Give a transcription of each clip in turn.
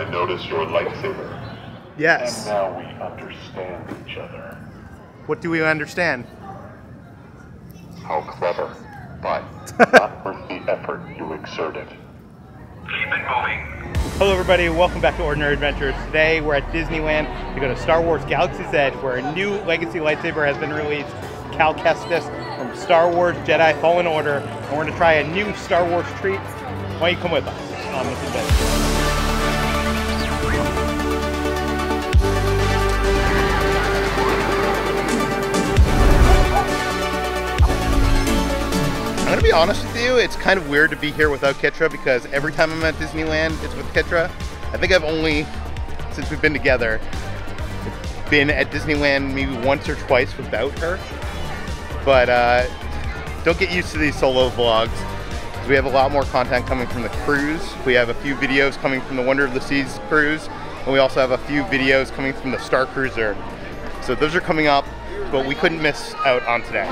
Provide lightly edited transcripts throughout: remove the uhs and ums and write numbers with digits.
I notice your lightsaber. Yes. And now we understand each other. What do we understand? How clever, but not worth the effort you exerted. Keep it moving. Hello everybody, welcome back to Ordinary Adventures. Today we're at Disneyland to go to Star Wars Galaxy's Edge, where a new Legacy Lightsaber has been released, Cal Kestis from Star Wars Jedi Fallen Order, and we're going to try a new Star Wars treat. Why don't you come with us on this adventure? I'm gonna be honest with you, it's kind of weird to be here without Kitra because every time I'm at Disneyland, it's with Kitra. I think I've only, since we've been together, been at Disneyland maybe once or twice without her. But don't get used to these solo vlogs, because we have a lot more content coming from the cruise. We have a few videos coming from the Wonder of the Seas cruise, and we also have a few videos coming from the Star Cruiser. So those are coming up, but we couldn't miss out on today.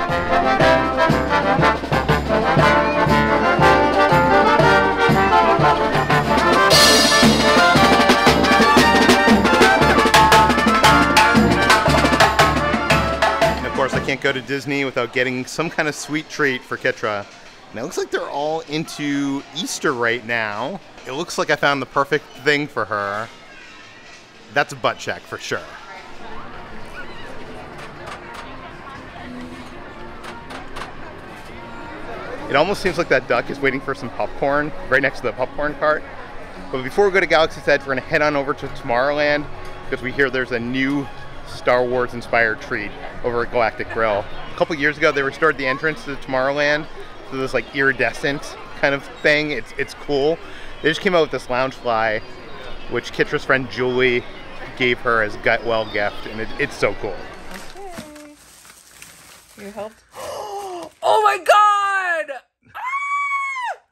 And of course, I can't go to Disney without getting some kind of sweet treat for Kitra. And it looks like they're all into Easter right now. It looks like I found the perfect thing for her. That's a butt check for sure. It almost seems like that duck is waiting for some popcorn right next to the popcorn cart. But before we go to Galaxy's Edge, we're gonna head on over to Tomorrowland because we hear there's a new Star Wars inspired treat over at Galactic Grill. A couple years ago, they restored the entrance to Tomorrowland to this like iridescent kind of thing. It's cool. They just came out with this Loungefly, which Kitra's friend Julie gave her as Gutwell gift, and it's so cool. Okay. You helped? Oh my god!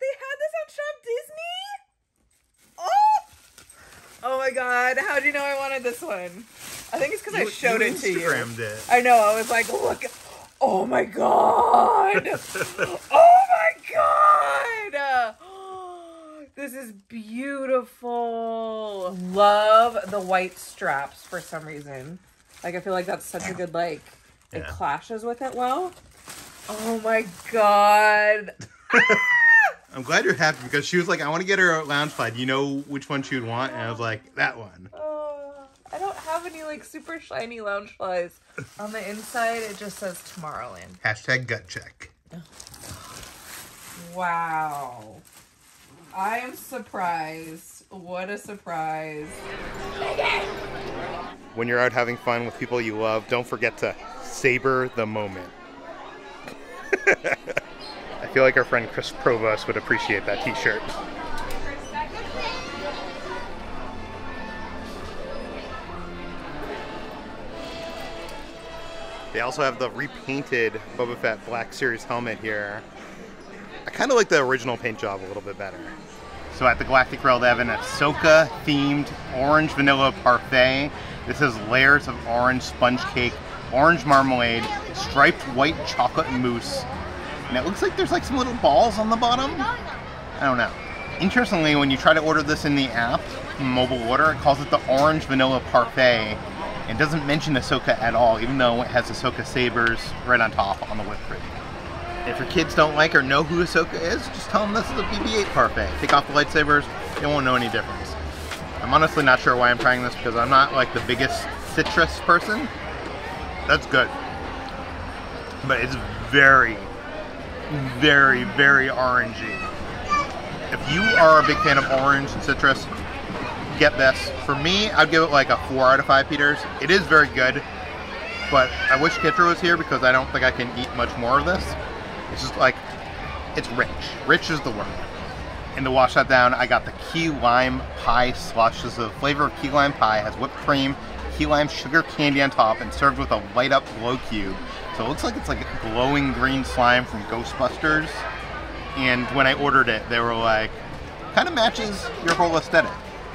They had this on Shop Disney? Oh my god, how do you know I wanted this one? I think it's because I showed it to you. Instagrammed it. I know, I was like, look. Oh my god! Oh my god! This is beautiful. Love the white straps for some reason. Like, I feel like that's such a good, like, it clashes with it well. Oh my god. I'm glad you're happy because she was like, I want to get her a Loungefly. Do you know which one she would want? And I was like, that one. I don't have any like super shiny Loungeflies. On the inside, it just says Tomorrowland. Hashtag gut check. Wow. I am surprised. What a surprise. When you're out having fun with people you love, don't forget to savor the moment. I feel like our friend Chris Provost would appreciate that t-shirt. They also have the repainted Boba Fett Black Series helmet here. I kind of like the original paint job a little bit better. So at the Galactic Grill, they have an Ahsoka-themed orange vanilla parfait. This has layers of orange sponge cake, orange marmalade, striped white chocolate mousse, and it looks like there's like some little balls on the bottom. I don't know. Interestingly, when you try to order this in the app, mobile order, it calls it the orange vanilla parfait. It doesn't mention Ahsoka at all, even though it has Ahsoka Sabers right on top on the whipped cream. If your kids don't like or know who Ahsoka is, just tell them this is a BB-8 parfait. Take off the lightsabers, they won't know any difference. I'm honestly not sure why I'm trying this because I'm not like the biggest citrus person. That's good. But it's very, very, very orangey. If you are a big fan of orange and citrus, get this. For me, I'd give it like a 4 out of 5 Peters. It is very good, but I wish Kitra was here because I don't think I can eat much more of this. It's just like, it's rich. Rich is the word. And to wash that down, I got the key lime pie slush. This is the flavor of key lime pie. It has whipped cream, key lime sugar candy on top, and served with a light up glow cube. So it looks like it's like glowing green slime from Ghostbusters. And when I ordered it, they were like, kind of matches your whole aesthetic.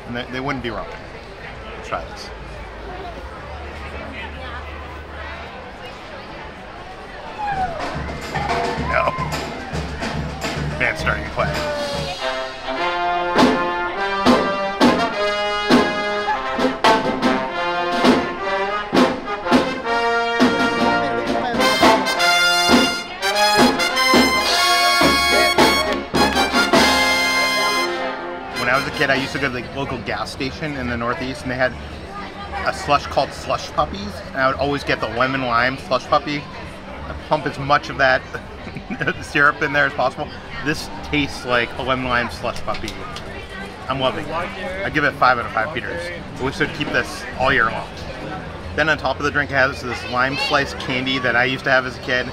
And they wouldn't be wrong. Let's try this. No. Band's starting to play. when I was a kid, I used to go to the local gas station in the Northeast, and they had a slush called Slush Puppies, and I would always get the lemon lime slush puppy. I pump as much of that syrup in there as possible. This tastes like a lemon lime slush puppy. I'm loving it. I give it 5 out of 5 Peters. We should keep this all year long. Then on top of the drink, it has this lime slice candy that I used to have as a kid.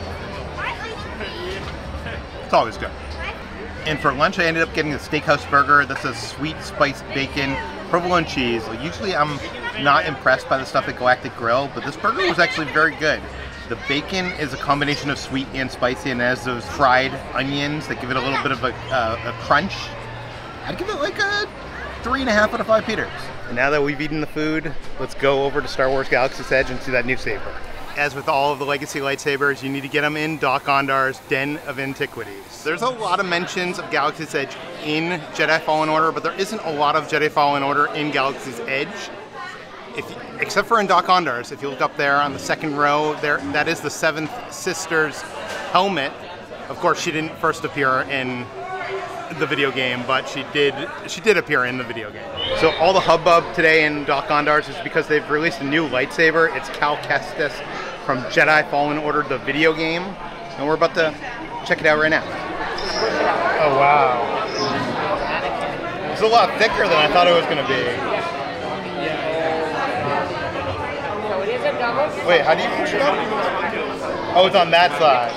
It's always good. And for lunch, I ended up getting the Steakhouse burger. That's a sweet spiced bacon, provolone cheese. Like, usually I'm not impressed by the stuff at Galactic Grill, but this burger was actually very good. The bacon is a combination of sweet and spicy, and it has those fried onions that give it a little bit of a crunch. I'd give it like a 3.5 out of 5 Peters. And now that we've eaten the food, let's go over to Star Wars Galaxy's Edge and see that new saber. As with all of the Legacy lightsabers, you need to get them in Doc Ondar's Den of Antiquities. There's a lot of mentions of Galaxy's Edge in Jedi Fallen Order, but there isn't a lot of Jedi Fallen Order in Galaxy's Edge. Except for in Doc Ondar's, if you look up there on the second row, that is the Seventh Sister's helmet. Of course, she didn't first appear in the video game, but she did appear in the video game. So all the hubbub today in Doc Ondar's is because they've released a new lightsaber. It's Cal Kestis from Jedi Fallen Order, the video game, and we're about to check it out right now. Oh wow. It's a lot thicker than I thought it was going to be. Wait, how do you push it up? Oh, it's on that side.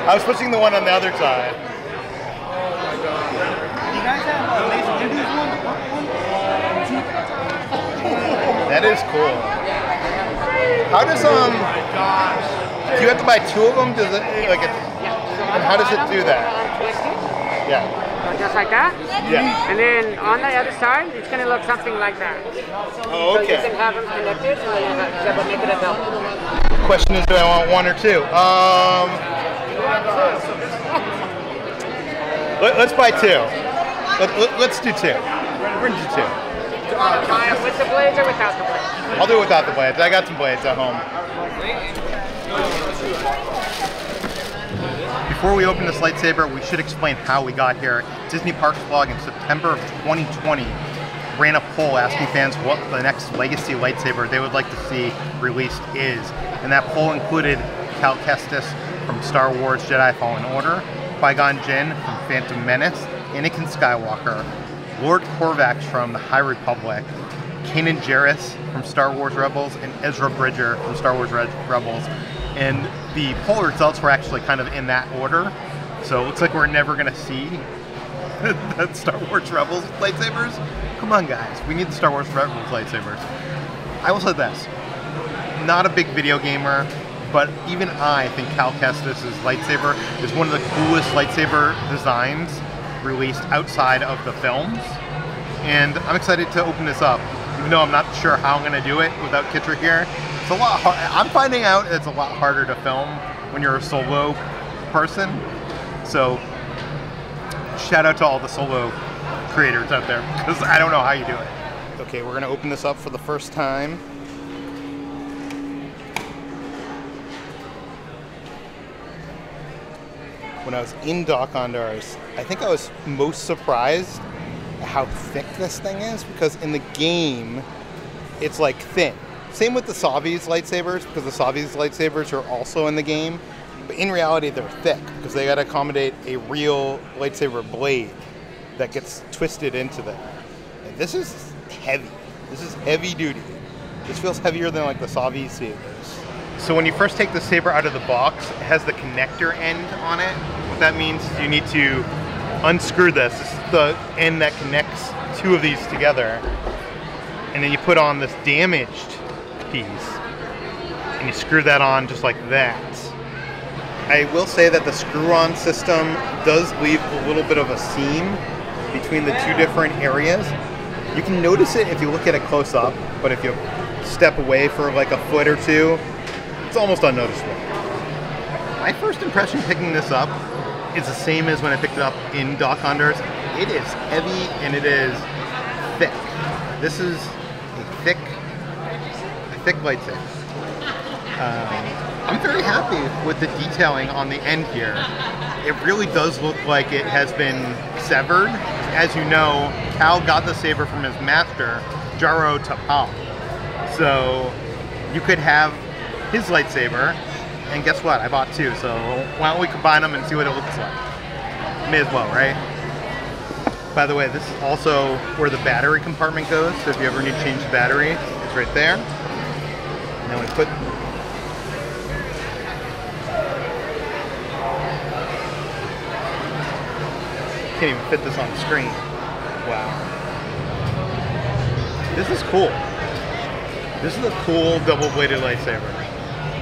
I was pushing the one on the other side. You guys have laser one? That is cool. How does do you have to buy 2 of them? Does it and how does it do that? Yeah. Just like that? Yeah. And then on the other side, it's going to look something like that. Oh, okay. So you can have them connected, and then make it a belt. Question is, do I want 1 or 2? Let's buy 2. Let's do 2. We're going to do 2. With the blades or without the blades? I'll do it without the blades. I got some blades at home. Before we open this lightsaber, we should explain how we got here. Disney Parks Vlog in September of 2020 ran a poll asking fans what the next Legacy lightsaber they would like to see released is. And that poll included Cal Kestis from Star Wars Jedi Fallen Order, Qui-Gon Jinn from Phantom Menace, Anakin Skywalker, Lord Corvax from the High Republic, Kanan Jarrus from Star Wars Rebels, and Ezra Bridger from Star Wars Rebels. And the poll results were actually kind of in that order. So it looks like we're never going to see the Star Wars Rebels lightsabers. Come on, guys. We need the Star Wars Rebels lightsabers. I will say this. Not a big video gamer, but even I think Cal Kestis' lightsaber is one of the coolest lightsaber designs released outside of the films. And I'm excited to open this up, even though I'm not sure how I'm going to do it without Kitra here. It's a lot hard. I'm finding out it's a lot harder to film when you're a solo person. So shout out to all the solo creators out there, because I don't know how you do it. Okay, we're gonna open this up for the first time. When I was in Doc Ondar's, I think I was most surprised at how thick this thing is, because in the game, it's like thin. Same with the Sabers lightsabers, because the Sabers lightsabers are also in the game. But in reality, they're thick, because they gotta accommodate a real lightsaber blade that gets twisted into them. And this is heavy. This is heavy duty. This feels heavier than like the Sabers sabers. So when you first take the saber out of the box, it has the connector end on it. What that means is you need to unscrew this. This is the end that connects 2 of these together. And then you put on this damaged piece, and you screw that on just like that. I will say that the screw-on system does leave a little bit of a seam between the 2 different areas. You can notice it if you look at it close up, but if you step away for like a foot or 2, it's almost unnoticeable. My first impression picking this up is the same as when I picked it up in Doc Ondar's. It is heavy and it is thick. This is a thick lightsaber. I'm very happy with the detailing on the end here. It really does look like it has been severed as you know, Cal got the saber from his master, Jaro Tapal. So you could have his lightsaber, and guess what? I bought two, so why don't we combine them and see what it looks like? May as well, right? By the way, this is also where the battery compartment goes, so if you ever need to change the battery, it's right there. And then we put... Can't even fit this on the screen. Wow. This is cool. This is a cool double-bladed lightsaber,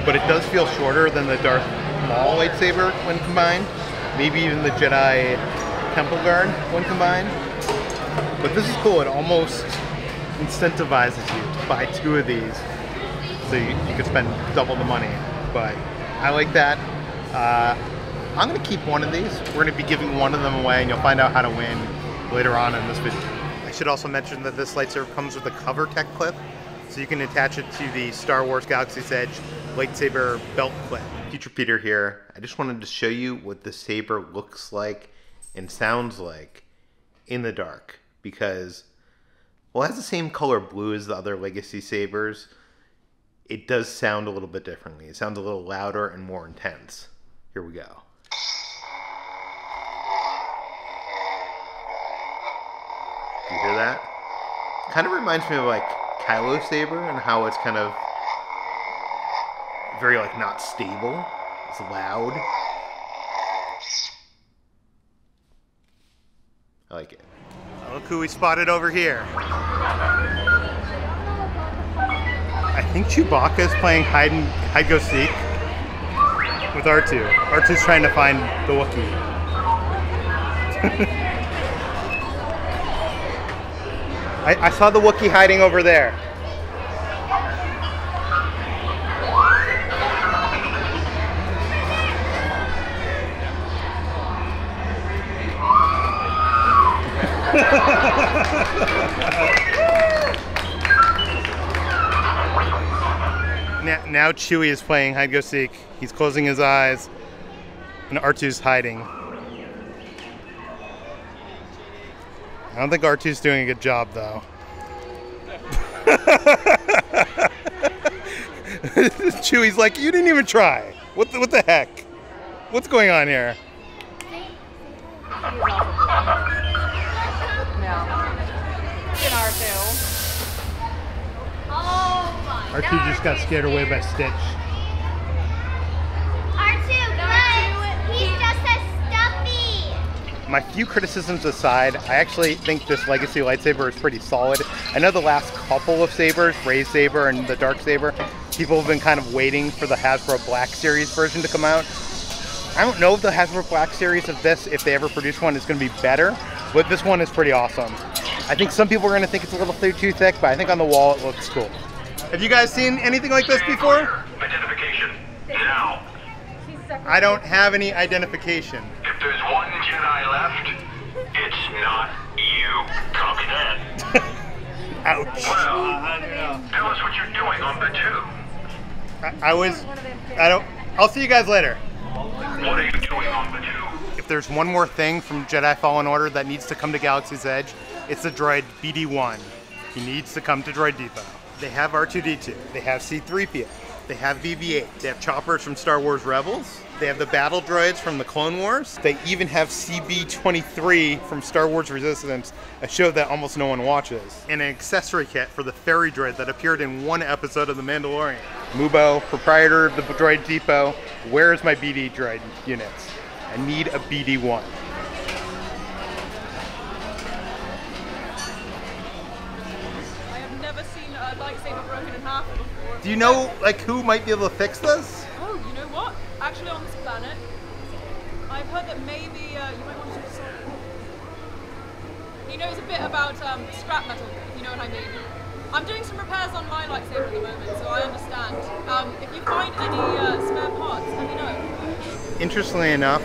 but it does feel shorter than the Darth Maul lightsaber when combined. Maybe even the Jedi Temple Guard when combined. But this is cool. It almost incentivizes you to buy two of these, so you could spend double the money. But I like that. I'm going to keep one of these. We're going to be giving one of them away, and you'll find out how to win later on in this video. I should also mention that this lightsaber comes with a cover tech clip, so you can attach it to the Star Wars Galaxy's Edge lightsaber belt clip. Future Peter here. I just wanted to show you what the saber looks like and sounds like in the dark, because, well, it has the same color blue as the other Legacy sabers. It does sound a little bit differently. It sounds a little louder and more intense. Here we go. Do you hear that? Kind of reminds me of like Kylo Saber and how it's kind of very like not stable. It's loud. I like it. Oh, look who we spotted over here. I think Chewbacca is playing hide go seek with R2. R2's trying to find the Wookiee. I saw the Wookiee hiding over there. Now Chewie is playing hide go seek. He's closing his eyes, and R2's hiding. I don't think R2's doing a good job, though. Chewie's like, you didn't even try. What the heck? What's going on here? R2 just got scared away by Stitch. R2, look! He's just a stuffy! My few criticisms aside, I actually think this Legacy lightsaber is pretty solid. I know the last couple of sabers, Rey's saber and the Dark Saber, people have been kind of waiting for the Hasbro Black Series version to come out. I don't know if the Hasbro Black Series of this, if they ever produce one, is going to be better, but this one is pretty awesome. I think some people are going to think it's a little too thick, but I think on the wall it looks cool. Have you guys seen anything like this before? Identification, now. I don't have any identification. If there's one Jedi left, it's not you, Cockhead. Ouch. Well, tell us what you're doing on the two. I'll see you guys later. What are you doing on the two? If there's one more thing from Jedi Fallen Order that needs to come to Galaxy's Edge, it's the droid BD-1. He needs to come to Droid Depot. They have R2-D2, they have C-3PO, they have BB-8, they have choppers from Star Wars Rebels, they have the battle droids from the Clone Wars, they even have CB-23 from Star Wars Resistance, a show that almost no one watches, and an accessory kit for the ferry droid that appeared in one episode of The Mandalorian. Mubo, proprietor of the Droid Depot, where's my BD droid units? I need a BD-1. Lightsaber broken in half before. Do you know, like, who might be able to fix this? Oh, you know what? Actually, on this planet, I've heard that maybe you might want to solve. He knows a bit about scrap metal, if you know what I mean. I'm doing some repairs on my lightsaber at the moment, so I understand. If you find any spare parts, let me know. Interestingly enough,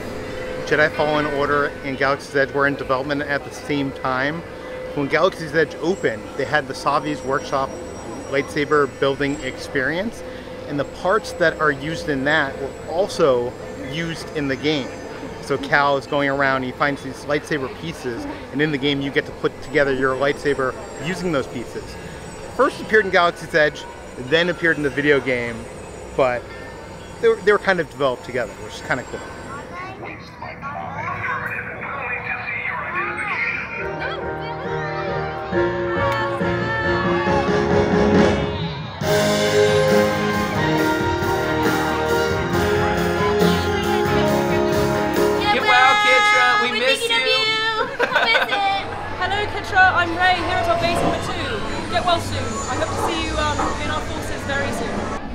Jedi Fallen Order and Galaxy's Edge were in development at the same time. When Galaxy's Edge opened, they had the Savi's Workshop lightsaber building experience, and the parts that are used in that were also used in the game. So Cal is going around, he finds these lightsaber pieces, and in the game you get to put together your lightsaber using those pieces. First appeared in Galaxy's Edge, then appeared in the video game, but they were kind of developed together, which is kind of cool. Hello Kitra, I'm Ray here at our base number 2. Get well soon. I hope to see you in our forces very soon.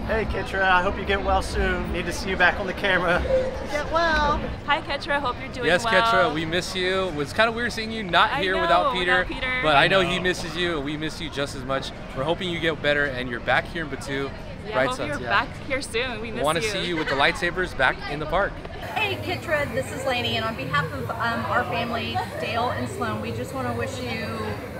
Hey Kitra, I hope you get well soon. Need to see you back on the camera. Get well. Hi Kitra, hope you're doing well. Yes Kitra, we miss you. It was kind of weird seeing you not here without Peter, but I know he misses you and we miss you just as much. We're hoping you get better and you're back here in Batu. Yeah, I hope you're back here soon. We miss you. We want to see you with the lightsabers back in the park. Hey Kitra, this is Lainey, and on behalf of our family, Dale and Sloan, we just want to wish you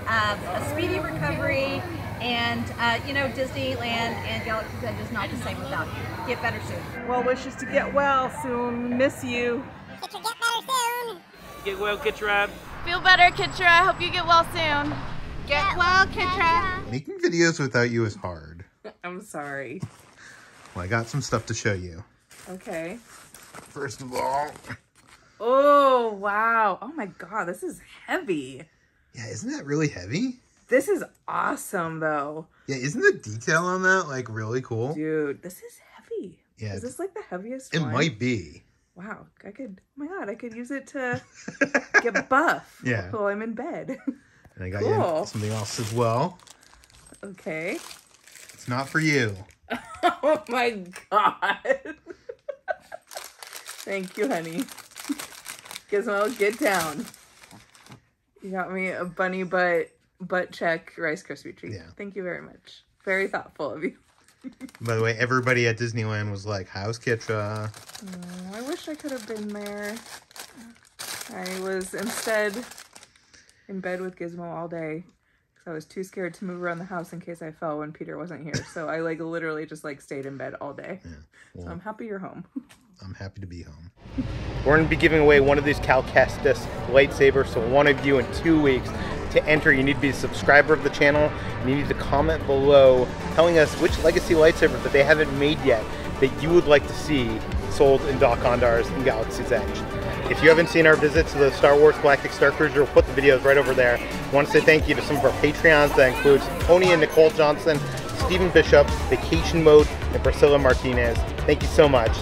a speedy recovery, and you know, Disneyland and Galaxy's Edge is not the same without you. Get better soon. Well wishes to get well soon. Miss you. Kitra, get better soon. Get well, Kitra. Feel better Kitra, I hope you get well soon. Get well, Kitra. Making videos without you is hard. I'm sorry. Well, I got some stuff to show you. Okay. First of all. Oh, wow. Oh my god, this is heavy. Yeah, isn't that really heavy? This is awesome, though. Yeah, isn't the detail on that, like, really cool? Dude, this is heavy. Yeah. Is this, like, the heaviest It one? might be. Wow, I could, oh my god, I could use it to get buff while I'm in bed. And I got you something else as well. Okay. It's not for you. Oh my god. Thank you, honey. Gizmo, get down. You got me a bunny butt check Rice Krispie treat. Yeah. Thank you very much. Very thoughtful of you. By the way, everybody at Disneyland was like, how's Kitra? Oh, I wish I could have been there. I was instead in bed with Gizmo all day because I was too scared to move around the house in case I fell when Peter wasn't here. So I like literally just like stayed in bed all day. Yeah. Well, so I'm happy you're home. I'm happy to be home. We're going to be giving away one of these Kestis lightsabers, so one of you in 2 weeks. To enter, you need to be a subscriber of the channel, and you need to comment below telling us which legacy lightsaber that they haven't made yet that you would like to see sold in Doc Ondar's in Galaxy's Edge. If you haven't seen our visit to the Star Wars Galactic Star Cruiser, we'll put the videos right over there. I want to say thank you to some of our Patreons. That includes Tony and Nicole Johnson, Stephen Bishop, Vacation Mode, and Priscilla Martinez. Thank you so much.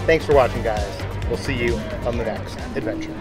Thanks for watching, guys. We'll see you on the next adventure.